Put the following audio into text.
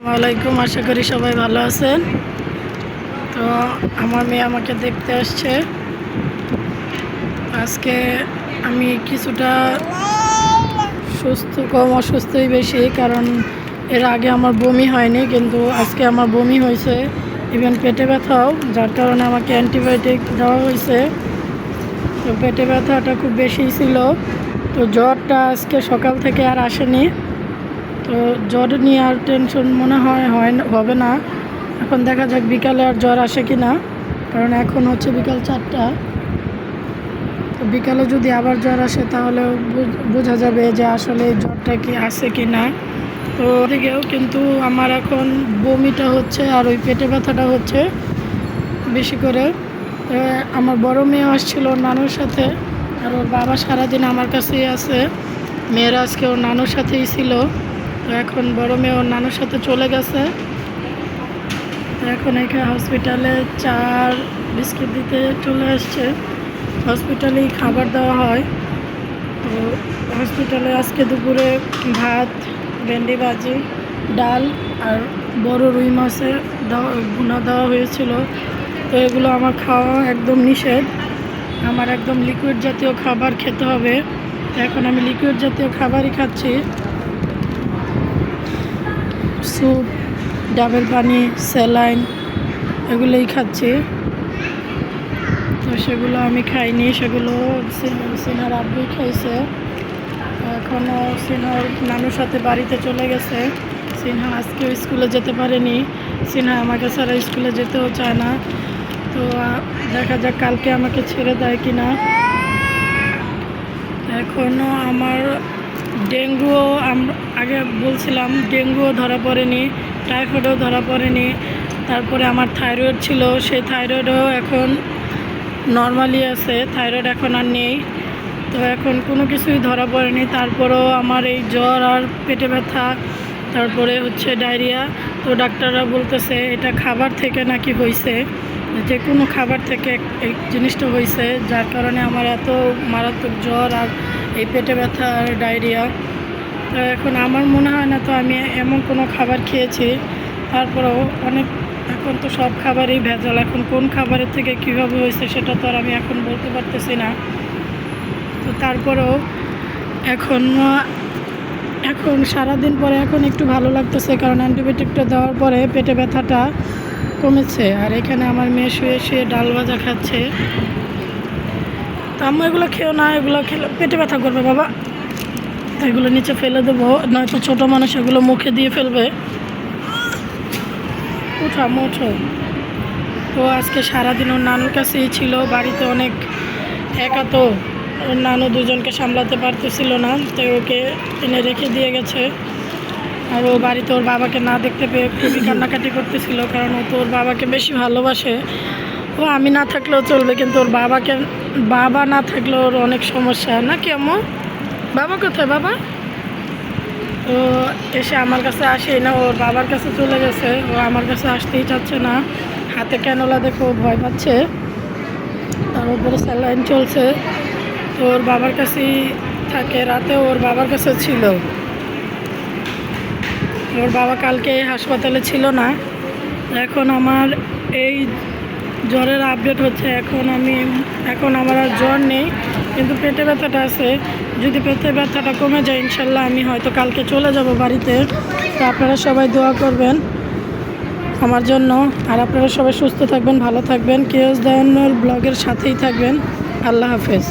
ওয়ালাইকুম, আশা করি সবাই ভালো আছেন। তো আমার মেয়ে আমাকে দেখতে আসছে। আজকে আমি কিছুটা কম অসুস্থই বেশি, কারণ এর আগে আমার বমি হয়নি, কিন্তু আজকে আমার বমি হয়েছে, ইভেন পেটে ব্যথাও, যার কারণে আমাকে অ্যান্টিবায়োটিক দেওয়া হয়েছে। তো পেটে ব্যথাটা খুব বেশি ছিল। তো জ্বরটা আজকে সকাল থেকে আর আসেনি। তো জ্বর নিয়ে আর টেনশন মনে হবে না। এখন দেখা যাক বিকালে আর জ্বর আসে কি না, কারণ এখন হচ্ছে বিকাল 4টা। তো বিকালে যদি আবার জ্বর আসে তাহলে বোঝা যাবে যে আসলে জ্বরটা কি আসে কি না। তো দিকেও কিন্তু আমার এখন বমিটা হচ্ছে আর ওই পেটে ব্যথাটা হচ্ছে বেশি করে। আমার বড় মেয়ে আসছিল ওর নানুর সাথে, আর ওর বাবা সারাদিন আমার কাছেই আছে। মেয়েরা আজকে ওর নানুর সাথেই ছিল। তো এখন বড় মেয়ে ওর নানুর সাথে চলে গেছে। এখন এখানে হসপিটালে চার বিস্কিট দিতে চলে আসছে। হসপিটালেই খাবার দেওয়া হয়। তো হসপিটালে আজকে দুপুরে ভাত, ভেন্ডি ভাজি, ডাল আর বড় রুই মাছের ভুনা দেওয়া হয়েছিল। তো এগুলো আমার খাওয়া একদম নিষেধ। আমার একদম লিকুইড জাতীয় খাবার খেতে হবে। এখন আমি লিকুইড জাতীয় খাবারই খাচ্ছি। স্যুপ, ডাবের পানি, স্যালাইন এগুলোই খাচ্ছি। তো সেগুলো আমি খাইনি, সেগুলো সিনহার আব্বুই খাইছে। এখনও সিনহার নানুর সাথে বাড়িতে চলে গেছে। সিনহা আজকেও স্কুলে যেতে পারেনি। সিনহা আমাকে ছাড়া স্কুলে যেতেও চায় না। তো দেখা যাক কালকে আমাকে ছেড়ে দেয় কি না। এখনও আমার ডেঙ্গুও, আগে বলছিলাম ডেঙ্গুও ধরা পড়েনি, টাইফয়েডও ধরা পড়েনি। তারপরে আমার থাইরয়েড ছিল, সেই থাইরয়েডও এখন নর্মালি আছে, থাইরয়েড এখন আর নেই। তো এখন কোনো কিছুই ধরা পড়েনি। তারপরেও আমার এই জ্বর আর পেটে ব্যথা, তারপরে হচ্ছে ডায়রিয়া। তো ডাক্তাররা বলতেছে এটা খাবার থেকে নাকি হয়েছে, যে কোনো খাবার থেকে এই জিনিসটা হয়েছে, যার কারণে আমার এত মারাত্মক জ্বর আর এই পেটে ব্যথা আর ডায়রিয়া। তো এখন আমার মনে হয় না তো আমি এমন কোনো খাবার খেয়েছি। তারপরেও এখন তো সব খাবারই ভেজাল। এখন কোন খাবারের থেকে কীভাবে হয়েছে সেটা তো আর আমি এখন বলতে পারতেছি না। তো তারপরেও এখন সারাদিন পরে এখন একটু ভালো লাগতেছে, কারণ অ্যান্টিবায়োটিকটা দেওয়ার পরে পেটে ব্যথাটা কমেছে। আর এখানে আমার মেয়ে শুয়ে শুয়ে ডাল ভাজা খাচ্ছে। তো আমি এগুলো খেও না, এগুলো খেলে পেটে ব্যথা করবে বাবা। তো এগুলো নিচে ফেলে দেবো, নয়তো ছোটো মানুষ এগুলো মুখে দিয়ে ফেলবে। ওঠো। তো আজকে সারাদিন ওর নানুর কাছেই ছিল, বাড়িতে অনেক একা, তো ওর নানু দুজনকে সামলাতে পারতেছিল না, তো ওকে এনে রেখে দিয়ে গেছে। আর ও বাড়িতে ওর বাবাকে না দেখতে পেয়ে খুবই কান্নাকাটি করতেছিল, কারণ ও তো ওর বাবাকে বেশি ভালোবাসে। ও আমি না থাকলেও চলবে, কিন্তু ওর বাবা না থাকলেও ওর অনেক সমস্যা নাকি আম্মু। বাবা কোথায় বাবা? তো এসে আমার কাছে আসেই না, ওর বাবার কাছে চলে গেছে। ও আমার কাছে আসতেই চাচ্ছে না, হাতে ক্যানোলা দেখে ও ভয় পাচ্ছে। তার উপরে স্যালাইন চলছে। তো ওর বাবার কাছেই থাকে, রাতে ওর বাবার কাছে ছিল। ওর বাবা কালকে হাসপাতালে ছিল না। এখন আমার এই জ্বরের আপডেট হচ্ছে, এখন আমার আর জ্বর নেই, কিন্তু পেটে ব্যথাটা আছে। যদি পেটে ব্যথাটা কমে যায় ইনশাল্লাহ আমি হয়তো কালকে চলে যাব বাড়িতে। তো আপনারা সবাই দোয়া করবেন আমার জন্য। আর আপনারা সবাই সুস্থ থাকবেন, ভালো থাকবেন, কেএস দয়ানর ব্লগের সাথেই থাকবেন। আল্লাহ হাফেজ।